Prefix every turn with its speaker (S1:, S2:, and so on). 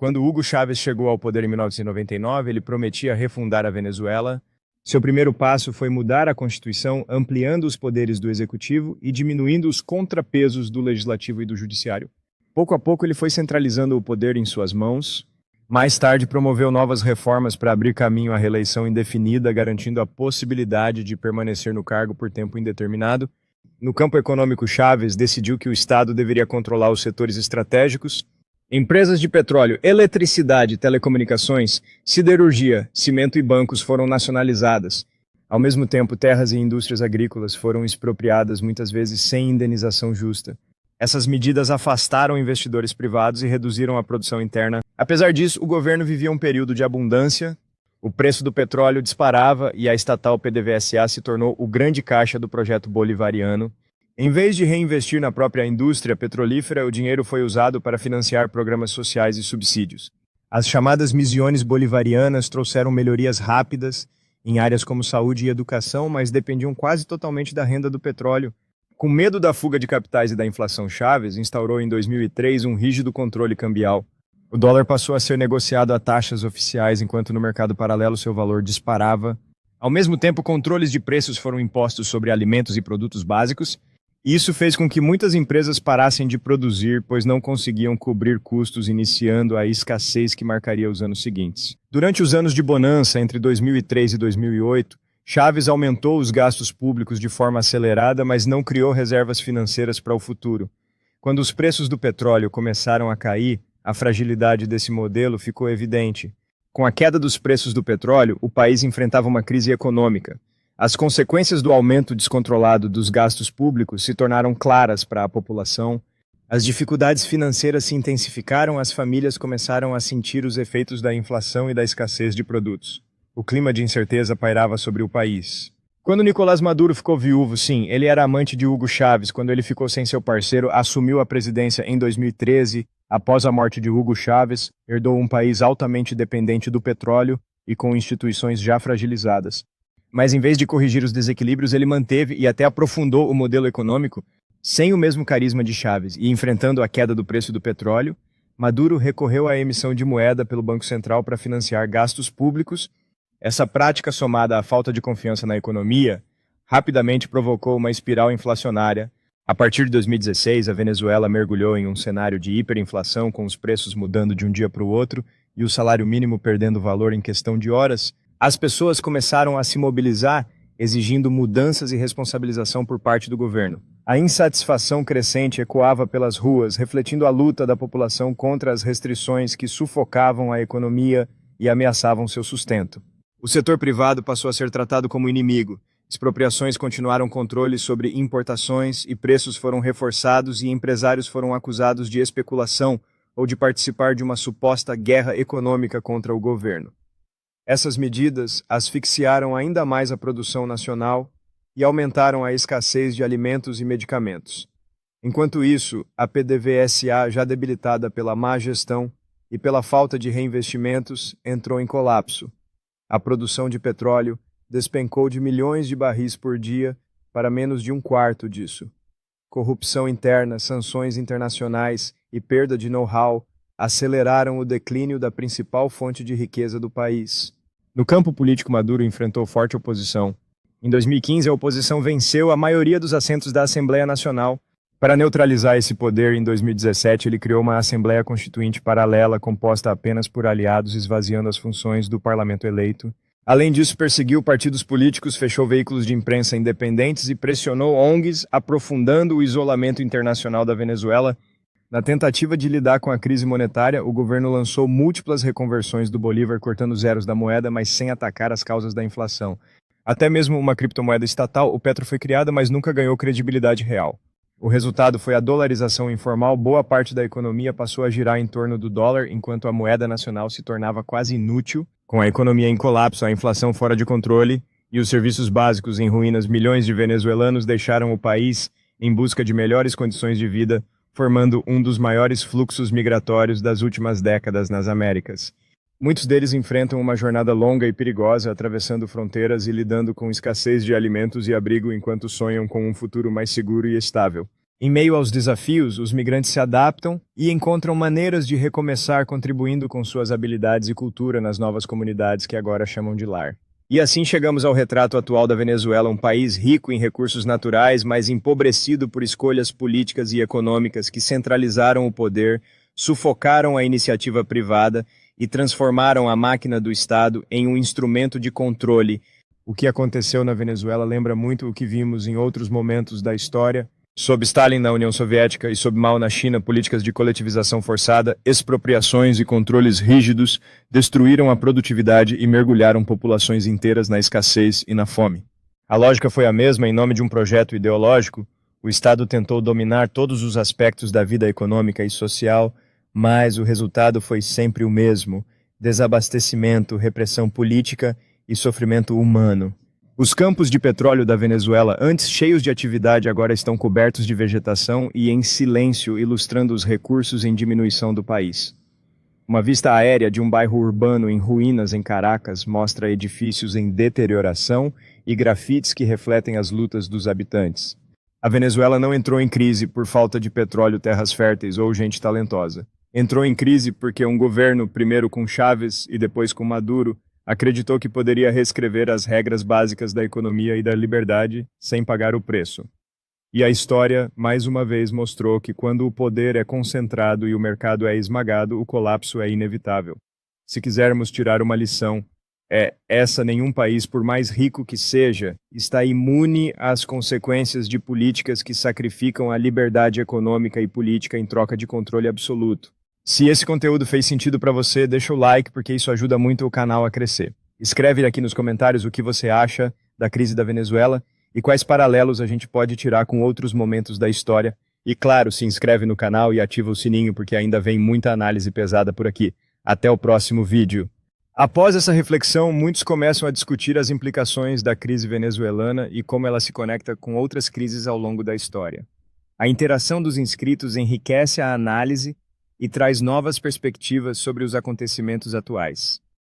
S1: Quando Hugo Chávez chegou ao poder em 1999, ele prometia refundar a Venezuela. Seu primeiro passo foi mudar a Constituição, ampliando os poderes do Executivo e diminuindo os contrapesos do Legislativo e do Judiciário. Pouco a pouco, ele foi centralizando o poder em suas mãos. Mais tarde, promoveu novas reformas para abrir caminho à reeleição indefinida, garantindo a possibilidade de permanecer no cargo por tempo indeterminado. No campo econômico, Chávez decidiu que o Estado deveria controlar os setores estratégicos. Empresas de petróleo, eletricidade, telecomunicações, siderurgia, cimento e bancos foram nacionalizadas. Ao mesmo tempo, terras e indústrias agrícolas foram expropriadas, muitas vezes sem indenização justa. Essas medidas afastaram investidores privados e reduziram a produção interna. Apesar disso, o governo vivia um período de abundância, o preço do petróleo disparava e a estatal PDVSA se tornou o grande caixa do projeto bolivariano. Em vez de reinvestir na própria indústria petrolífera, o dinheiro foi usado para financiar programas sociais e subsídios. As chamadas missões bolivarianas trouxeram melhorias rápidas em áreas como saúde e educação, mas dependiam quase totalmente da renda do petróleo. Com medo da fuga de capitais e da inflação, Chávez instaurou em 2003 um rígido controle cambial. O dólar passou a ser negociado a taxas oficiais, enquanto no mercado paralelo seu valor disparava. Ao mesmo tempo, controles de preços foram impostos sobre alimentos e produtos básicos. E isso fez com que muitas empresas parassem de produzir, pois não conseguiam cobrir custos, iniciando a escassez que marcaria os anos seguintes. Durante os anos de bonança, entre 2003 e 2008, Chávez aumentou os gastos públicos de forma acelerada, mas não criou reservas financeiras para o futuro. Quando os preços do petróleo começaram a cair, a fragilidade desse modelo ficou evidente. Com a queda dos preços do petróleo, o país enfrentava uma crise econômica. As consequências do aumento descontrolado dos gastos públicos se tornaram claras para a população. As dificuldades financeiras se intensificaram, as famílias começaram a sentir os efeitos da inflação e da escassez de produtos. O clima de incerteza pairava sobre o país. Quando Nicolás Maduro ficou viúvo, sim, ele era amante de Hugo Chávez. Quando ele ficou sem seu parceiro, assumiu a presidência em 2013. Após a morte de Hugo Chávez, herdou um país altamente dependente do petróleo e com instituições já fragilizadas. Mas em vez de corrigir os desequilíbrios, ele manteve e até aprofundou o modelo econômico sem o mesmo carisma de Chávez. E enfrentando a queda do preço do petróleo, Maduro recorreu à emissão de moeda pelo Banco Central para financiar gastos públicos. Essa prática, somada à falta de confiança na economia, rapidamente provocou uma espiral inflacionária. A partir de 2016, a Venezuela mergulhou em um cenário de hiperinflação, com os preços mudando de um dia para o outro e o salário mínimo perdendo valor em questão de horas. As pessoas começaram a se mobilizar, exigindo mudanças e responsabilização por parte do governo. A insatisfação crescente ecoava pelas ruas, refletindo a luta da população contra as restrições que sufocavam a economia e ameaçavam seu sustento. O setor privado passou a ser tratado como inimigo. Expropriações continuaram controles sobre importações e preços foram reforçados e empresários foram acusados de especulação ou de participar de uma suposta guerra econômica contra o governo. Essas medidas asfixiaram ainda mais a produção nacional e aumentaram a escassez de alimentos e medicamentos. Enquanto isso, a PDVSA, já debilitada pela má gestão e pela falta de reinvestimentos, entrou em colapso. A produção de petróleo despencou de milhões de barris por dia para menos de um quarto disso. Corrupção interna, sanções internacionais e perda de know-how aceleraram o declínio da principal fonte de riqueza do país. No campo político, Maduro enfrentou forte oposição. Em 2015, a oposição venceu a maioria dos assentos da Assembleia Nacional. Para neutralizar esse poder, em 2017, ele criou uma Assembleia Constituinte paralela composta apenas por aliados, esvaziando as funções do parlamento eleito. Além disso, perseguiu partidos políticos, fechou veículos de imprensa independentes e pressionou ONGs, aprofundando o isolamento internacional da Venezuela. Na tentativa de lidar com a crise monetária, o governo lançou múltiplas reconversões do Bolívar, cortando zeros da moeda, mas sem atacar as causas da inflação. Até mesmo uma criptomoeda estatal, o Petro, foi criada, mas nunca ganhou credibilidade real. O resultado foi a dolarização informal. Boa parte da economia passou a girar em torno do dólar, enquanto a moeda nacional se tornava quase inútil. Com a economia em colapso, a inflação fora de controle e os serviços básicos em ruínas, milhões de venezuelanos deixaram o país em busca de melhores condições de vida, formando um dos maiores fluxos migratórios das últimas décadas nas Américas. Muitos deles enfrentam uma jornada longa e perigosa, atravessando fronteiras e lidando com escassez de alimentos e abrigo enquanto sonham com um futuro mais seguro e estável. Em meio aos desafios, os migrantes se adaptam e encontram maneiras de recomeçar contribuindo com suas habilidades e cultura nas novas comunidades que agora chamam de lar. E assim chegamos ao retrato atual da Venezuela, um país rico em recursos naturais, mas empobrecido por escolhas políticas e econômicas que centralizaram o poder, sufocaram a iniciativa privada e transformaram a máquina do Estado em um instrumento de controle. O que aconteceu na Venezuela lembra muito o que vimos em outros momentos da história. Sob Stalin na União Soviética e sob Mao na China, políticas de coletivização forçada, expropriações e controles rígidos destruíram a produtividade e mergulharam populações inteiras na escassez e na fome. A lógica foi a mesma. Em nome de um projeto ideológico, o Estado tentou dominar todos os aspectos da vida econômica e social, mas o resultado foi sempre o mesmo: desabastecimento, repressão política e sofrimento humano. Os campos de petróleo da Venezuela, antes cheios de atividade, agora estão cobertos de vegetação e em silêncio, ilustrando os recursos em diminuição do país. Uma vista aérea de um bairro urbano em ruínas em Caracas mostra edifícios em deterioração e grafites que refletem as lutas dos habitantes. A Venezuela não entrou em crise por falta de petróleo, terras férteis ou gente talentosa. Entrou em crise porque um governo, primeiro com Chávez e depois com Maduro, acreditou que poderia reescrever as regras básicas da economia e da liberdade sem pagar o preço. E a história, mais uma vez, mostrou que quando o poder é concentrado e o mercado é esmagado, o colapso é inevitável. Se quisermos tirar uma lição, nenhum país, por mais rico que seja, está imune às consequências de políticas que sacrificam a liberdade econômica e política em troca de controle absoluto. Se esse conteúdo fez sentido para você, deixa o like, porque isso ajuda muito o canal a crescer. Escreve aqui nos comentários o que você acha da crise da Venezuela e quais paralelos a gente pode tirar com outros momentos da história. E claro, se inscreve no canal e ativa o sininho, porque ainda vem muita análise pesada por aqui. Até o próximo vídeo. Após essa reflexão, muitos começam a discutir as implicações da crise venezuelana e como ela se conecta com outras crises ao longo da história. A interação dos inscritos enriquece a análise e traz novas perspectivas sobre os acontecimentos atuais.